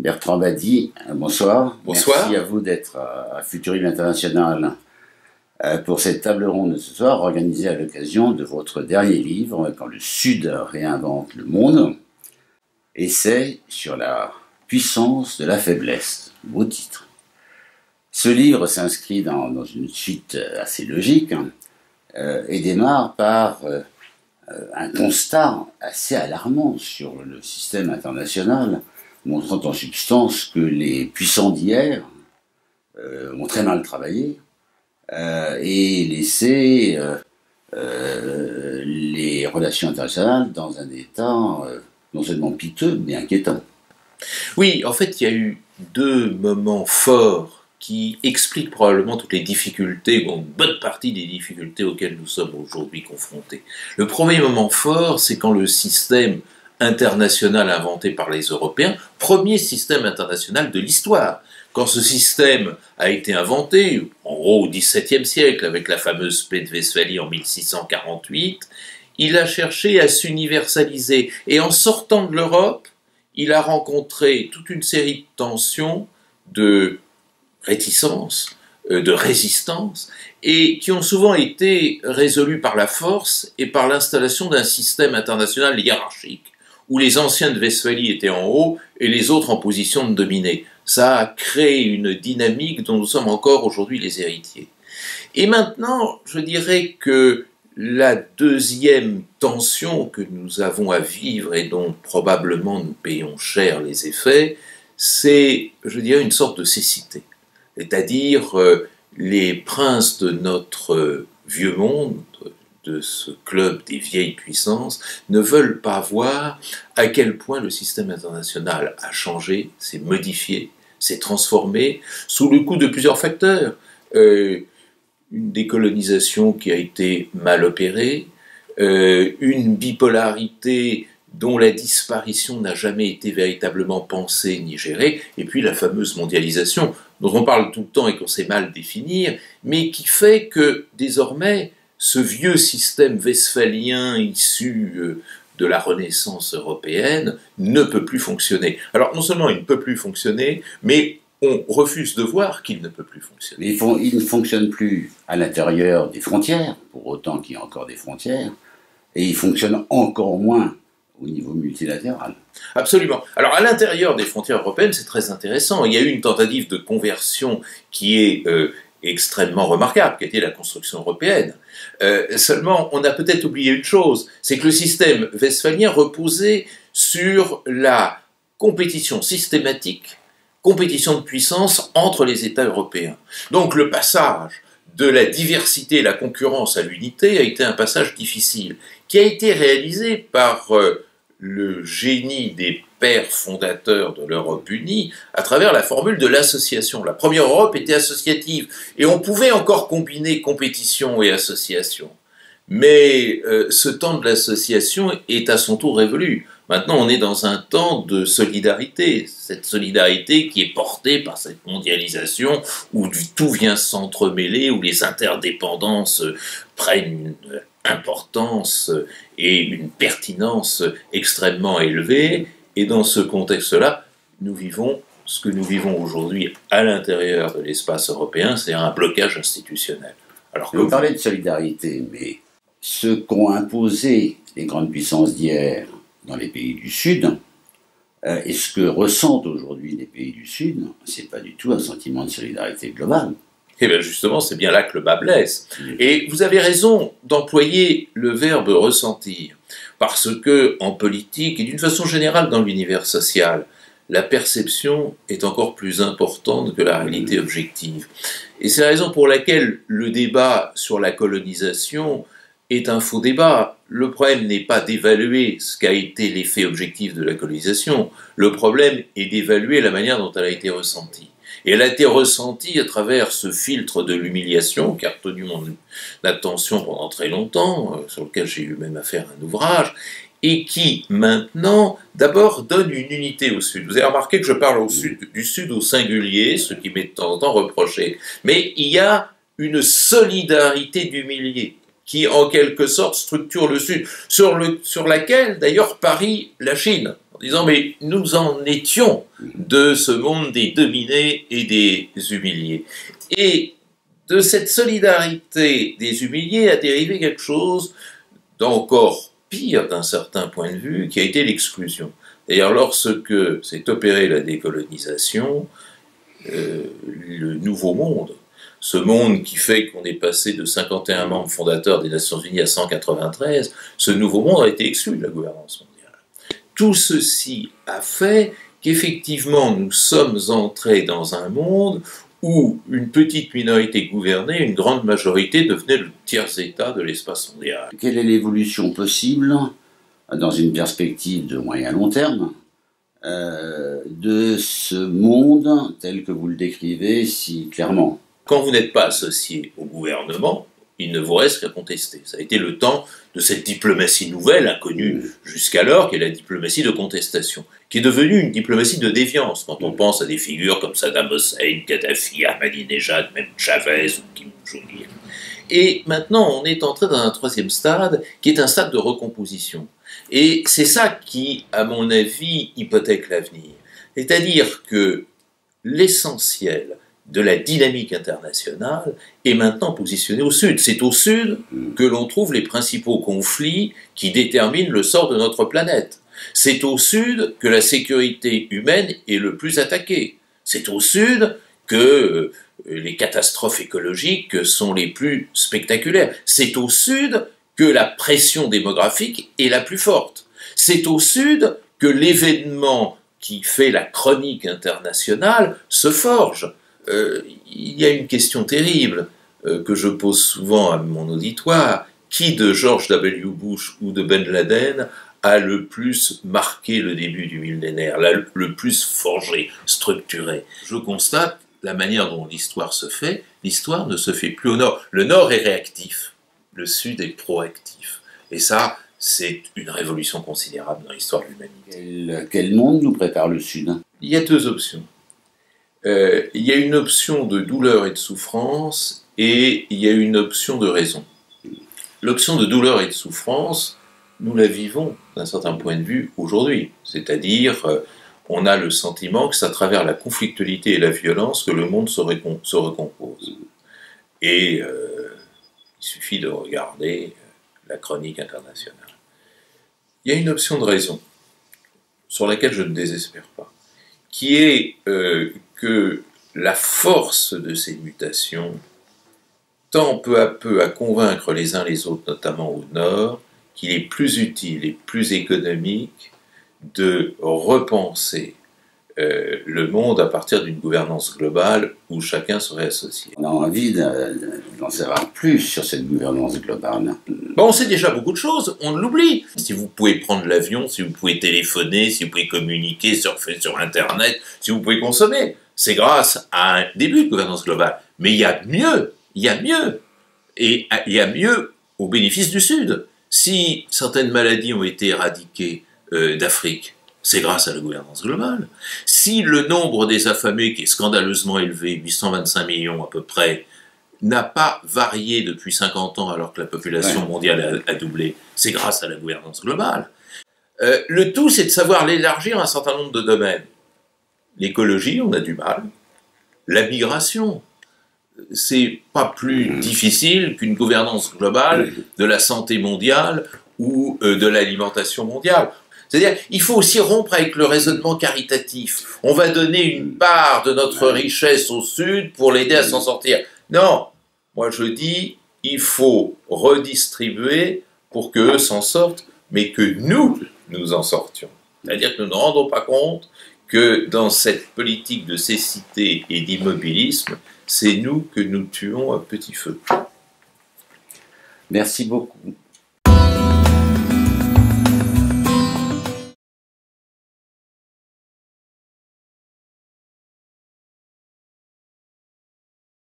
Bertrand Badi, bonsoir. Bonsoir. Merci à vous d'être à Futurisme International pour cette table ronde de ce soir, organisée à l'occasion de votre dernier livre, Quand le Sud réinvente le monde, essai sur la puissance de la faiblesse. Beau titre. Ce livre s'inscrit dans une suite assez logique et démarre par un constat assez alarmant sur le système international, montrant en substance que les puissants d'hier ont très mal travaillé et laissé les relations internationales dans un état non seulement piteux, mais inquiétant. Oui, en fait, il y a eu deux moments forts qui expliquent probablement toutes les difficultés, ou une bonne partie des difficultés auxquelles nous sommes aujourd'hui confrontés. Le premier moment fort, c'est quand le système international inventé par les Européens, premier système international de l'histoire, quand ce système a été inventé, en gros au XVIIe siècle, avec la fameuse paix de Westphalie en 1648, il a cherché à s'universaliser. Et en sortant de l'Europe, il a rencontré toute une série de tensions, de réticences, de résistance, et qui ont souvent été résolues par la force et par l'installation d'un système international hiérarchique, où les anciens de Westphalie étaient en haut et les autres en position de dominer. Ça a créé une dynamique dont nous sommes encore aujourd'hui les héritiers. Et maintenant, je dirais que la deuxième tension que nous avons à vivre et dont probablement nous payons cher les effets, c'est, je dirais, une sorte de cécité. C'est-à-dire les princes de notre vieux monde, de ce club des vieilles puissances, ne veulent pas voir à quel point le système international a changé, s'est modifié, s'est transformé, sous le coup de plusieurs facteurs. Une décolonisation qui a été mal opérée, une bipolarité dont la disparition n'a jamais été véritablement pensée ni gérée, et puis la fameuse mondialisation, dont on parle tout le temps et qu'on sait mal définir, mais qui fait que désormais, ce vieux système westphalien issu de la Renaissance européenne ne peut plus fonctionner. Alors non seulement il ne peut plus fonctionner, mais on refuse de voir qu'il ne peut plus fonctionner. Mais il ne fonctionne plus à l'intérieur des frontières, pour autant qu'il y a encore des frontières, et il fonctionne encore moins au niveau multilatéral. Absolument. Alors à l'intérieur des frontières européennes, c'est très intéressant. Il y a eu une tentative de conversion qui est extrêmement remarquable, qui a été la construction européenne. Seulement, on a peut-être oublié une chose, c'est que le système westphalien reposait sur la compétition systématique, compétition de puissance entre les États européens. Donc le passage de la diversité et la concurrence à l'unité a été un passage difficile, qui a été réalisé par le génie des pères fondateurs de l'Europe unie à travers la formule de l'association. La première Europe était associative, et on pouvait encore combiner compétition et association. Mais ce temps de l'association est à son tour révolu. Maintenant, on est dans un temps de solidarité, cette solidarité qui est portée par cette mondialisation où tout vient s'entremêler, où les interdépendances prennent une importance et une pertinence extrêmement élevée. Et dans ce contexte-là, nous vivons ce que nous vivons aujourd'hui à l'intérieur de l'espace européen, c'est un blocage institutionnel. Alors, vous parlez de solidarité, mais ce qu'ont imposé les grandes puissances d'hier dans les pays du Sud, et ce que ressentent aujourd'hui les pays du Sud, c'est pas du tout un sentiment de solidarité globale. Et bien justement, c'est bien là que le bas blesse. Et vous avez raison d'employer le verbe ressentir, parce que en politique et d'une façon générale dans l'univers social, la perception est encore plus importante que la réalité objective. Et c'est la raison pour laquelle le débat sur la colonisation est un faux débat. Le problème n'est pas d'évaluer ce qu'a été l'effet objectif de la colonisation, le problème est d'évaluer la manière dont elle a été ressentie. Et elle a été ressentie à travers ce filtre de l'humiliation qui a retenu mon attention pendant très longtemps, sur lequel j'ai eu même à faire un ouvrage, et qui, maintenant, d'abord donne une unité au Sud. Vous avez remarqué que je parle du Sud au singulier, ce qui m'est de temps en temps reproché. Mais il y a une solidarité d'humiliés qui, en quelque sorte, structure le Sud, sur laquelle, d'ailleurs, parie la Chine. disant mais nous en étions de ce monde des dominés et des humiliés. Et de cette solidarité des humiliés a dérivé quelque chose d'encore pire d'un certain point de vue, qui a été l'exclusion. D'ailleurs, lorsque s'est opérée la décolonisation, le nouveau monde, ce monde qui fait qu'on est passé de 51 membres fondateurs des Nations Unies à 193, ce nouveau monde a été exclu de la gouvernance mondiale. Tout ceci a fait qu'effectivement nous sommes entrés dans un monde où une petite minorité gouvernait, une grande majorité devenait le tiers-état de l'espace mondial. Quelle est l'évolution possible, dans une perspective de moyen long terme, de ce monde tel que vous le décrivez si clairement? Quand vous n'êtes pas associé au gouvernement, il ne vous reste qu'à contester. Ça a été le temps de cette diplomatie nouvelle, inconnue jusqu'alors, qui est la diplomatie de contestation, qui est devenue une diplomatie de défiance, quand on pense à des figures comme Saddam Hussein, Kadhafi, Ahmadinejad, même Chavez ou Kim Jong-il. Et maintenant, on est entré dans un troisième stade, qui est un stade de recomposition. Et c'est ça qui, à mon avis, hypothèque l'avenir. C'est-à-dire que l'essentiel de la dynamique internationale est maintenant positionnée au Sud. C'est au Sud que l'on trouve les principaux conflits qui déterminent le sort de notre planète. C'est au Sud que la sécurité humaine est le plus attaquée. C'est au Sud que les catastrophes écologiques sont les plus spectaculaires. C'est au Sud que la pression démographique est la plus forte. C'est au Sud que l'événement qui fait la chronique internationale se forge. Il y a une question terrible que je pose souvent à mon auditoire. Qui de George W. Bush ou de Ben Laden a le plus marqué le début du millénaire, le plus forgé, structuré? Je constate la manière dont l'histoire se fait. L'histoire ne se fait plus au Nord. Le Nord est réactif, le Sud est proactif. Et ça, c'est une révolution considérable dans l'histoire de l'humanité. Quel monde nous prépare le Sud? Il y a deux options. Il y a une option de douleur et de souffrance, et il y a une option de raison. L'option de douleur et de souffrance, nous la vivons d'un certain point de vue aujourd'hui. C'est-à-dire, on a le sentiment que c'est à travers la conflictualité et la violence que le monde se recompose. Et il suffit de regarder la chronique internationale. Il y a une option de raison, sur laquelle je ne désespère pas, qui est que la force de ces mutations tend peu à peu à convaincre les uns les autres, notamment au Nord, qu'il est plus utile et plus économique de repenser le monde à partir d'une gouvernance globale où chacun serait associé. On a envie d'en savoir plus sur cette gouvernance globale. Bon, on sait déjà beaucoup de choses, on l'oublie. Si vous pouvez prendre l'avion, si vous pouvez téléphoner, si vous pouvez communiquer, surfer sur Internet, si vous pouvez consommer, c'est grâce à un début de gouvernance globale. Mais il y a mieux, il y a mieux. Et il y a mieux au bénéfice du Sud. Si certaines maladies ont été éradiquées d'Afrique, c'est grâce à la gouvernance globale. Si le nombre des affamés, qui est scandaleusement élevé, 825 millions à peu près, n'a pas varié depuis 50 ans alors que la population mondiale a doublé, c'est grâce à la gouvernance globale. Le tout, c'est de savoir l'élargir à un certain nombre de domaines. L'écologie, on a du mal. La migration, c'est pas plus difficile qu'une gouvernance globale de la santé mondiale ou de l'alimentation mondiale. C'est-à-dire, il faut aussi rompre avec le raisonnement caritatif. On va donner une part de notre richesse au Sud pour l'aider à s'en sortir. Non, moi je dis, il faut redistribuer pour qu'eux s'en sortent, mais que nous en sortions. C'est-à-dire que nous ne rendons pas compte que dans cette politique de cécité et d'immobilisme, c'est nous que nous tuons à petit feu. Merci beaucoup.